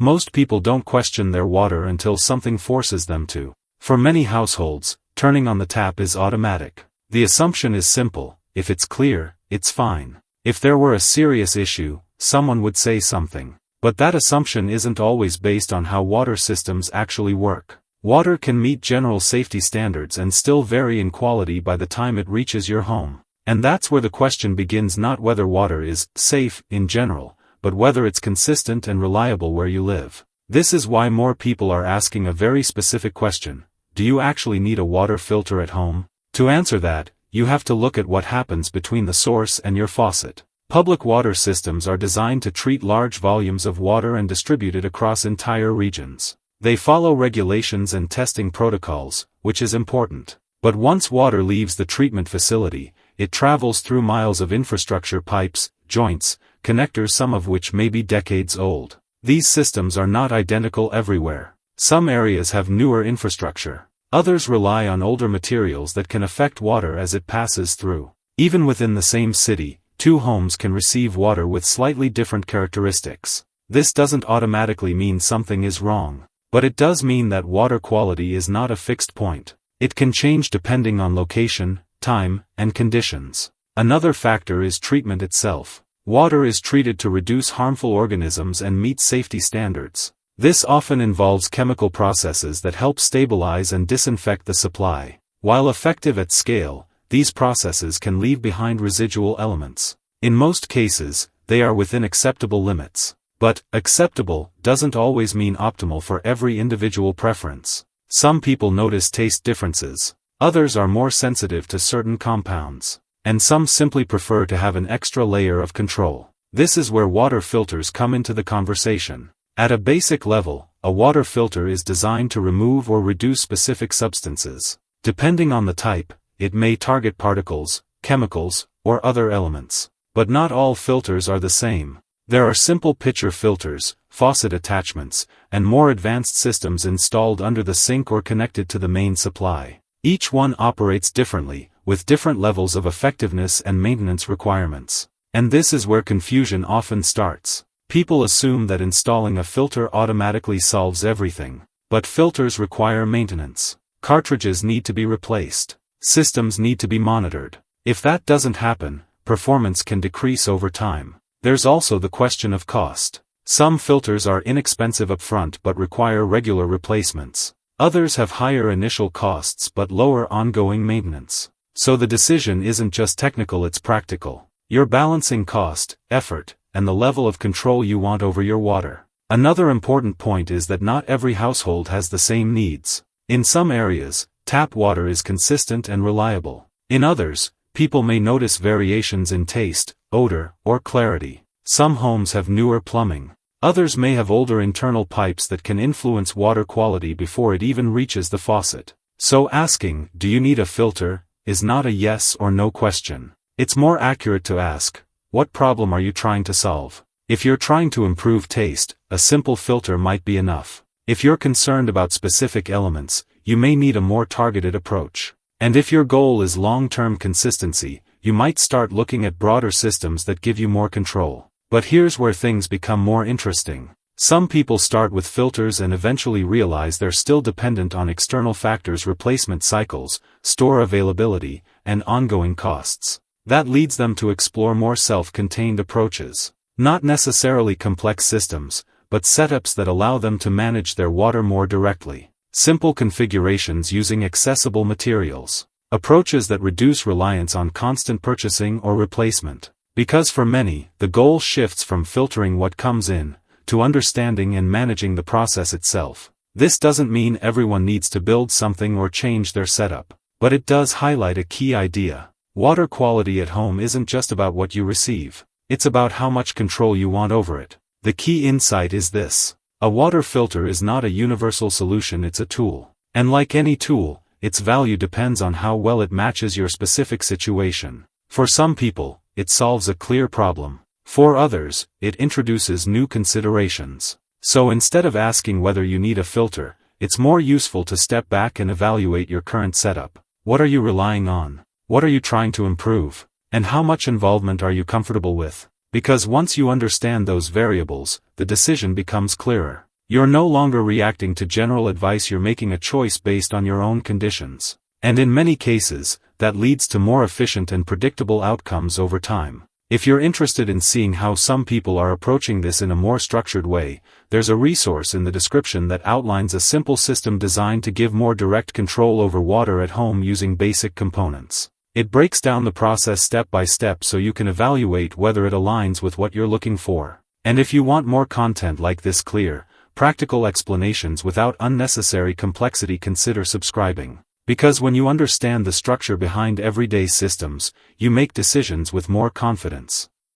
Most people don't question their water until something forces them to. For many households, turning on the tap is automatic. The assumption is simple: if it's clear, it's fine. If there were a serious issue, someone would say something. But that assumption isn't always based on how water systems actually work. Water can meet general safety standards and still vary in quality by the time it reaches your home. And that's where the question begins: not whether water is safe in general, but whether it's consistent and reliable where you live. This is why more people are asking a very specific question: do you actually need a water filter at home? To answer that, you have to look at what happens between the source and your faucet. Public water systems are designed to treat large volumes of water and distribute it across entire regions. They follow regulations and testing protocols, which is important. But once water leaves the treatment facility, it travels through miles of infrastructure: pipes, joints, connectors, some of which may be decades old. These systems are not identical everywhere. Some areas have newer infrastructure. Others rely on older materials that can affect water as it passes through. Even within the same city, two homes can receive water with slightly different characteristics. This doesn't automatically mean something is wrong, but it does mean that water quality is not a fixed point. It can change depending on location, time, and conditions. Another factor is treatment itself. Water is treated to reduce harmful organisms and meet safety standards. This often involves chemical processes that help stabilize and disinfect the supply. While effective at scale, these processes can leave behind residual elements. In most cases, they are within acceptable limits. But acceptable doesn't always mean optimal for every individual preference. Some people notice taste differences. Others are more sensitive to certain compounds. And some simply prefer to have an extra layer of control. This is where water filters come into the conversation. At a basic level, a water filter is designed to remove or reduce specific substances. Depending on the type, it may target particles, chemicals, or other elements. But not all filters are the same. There are simple pitcher filters, faucet attachments, and more advanced systems installed under the sink or connected to the main supply. Each one operates differently, with different levels of effectiveness and maintenance requirements. And this is where confusion often starts. People assume that installing a filter automatically solves everything. But filters require maintenance. Cartridges need to be replaced. Systems need to be monitored. If that doesn't happen, performance can decrease over time. There's also the question of cost. Some filters are inexpensive upfront but require regular replacements. Others have higher initial costs but lower ongoing maintenance. So the decision isn't just technical, it's practical. You're balancing cost, effort, and the level of control you want over your water. Another important point is that not every household has the same needs. In some areas, tap water is consistent and reliable. In others, people may notice variations in taste, odor, or clarity. Some homes have newer plumbing. Others may have older internal pipes that can influence water quality before it even reaches the faucet. So asking, "Do you need a filter?" is not a yes or no question. It's more accurate to ask, what problem are you trying to solve? If you're trying to improve taste, a simple filter might be enough. If you're concerned about specific elements, you may need a more targeted approach. And if your goal is long-term consistency, you might start looking at broader systems that give you more control. But here's where things become more interesting. Some people start with filters and eventually realize they're still dependent on external factors: replacement cycles, store availability, and ongoing costs. That leads them to explore more self-contained approaches. Not necessarily complex systems, but setups that allow them to manage their water more directly. Simple configurations using accessible materials. Approaches that reduce reliance on constant purchasing or replacement. Because for many, the goal shifts from filtering what comes in, to understanding and managing the process itself. This doesn't mean everyone needs to build something or change their setup, but it does highlight a key idea. Water quality at home isn't just about what you receive. It's about how much control you want over it. The key insight is this: a water filter is not a universal solution, it's a tool. And like any tool, its value depends on how well it matches your specific situation. For some people, it solves a clear problem. For others, it introduces new considerations. So instead of asking whether you need a filter, it's more useful to step back and evaluate your current setup. What are you relying on? What are you trying to improve? And how much involvement are you comfortable with? Because once you understand those variables, the decision becomes clearer. You're no longer reacting to general advice, you're making a choice based on your own conditions. And in many cases, that leads to more efficient and predictable outcomes over time. If you're interested in seeing how some people are approaching this in a more structured way, there's a resource in the description that outlines a simple system designed to give more direct control over water at home using basic components. It breaks down the process step by step so you can evaluate whether it aligns with what you're looking for. And if you want more content like this, clear, practical explanations without unnecessary complexity, consider subscribing. Because when you understand the structure behind everyday systems, you make decisions with more confidence.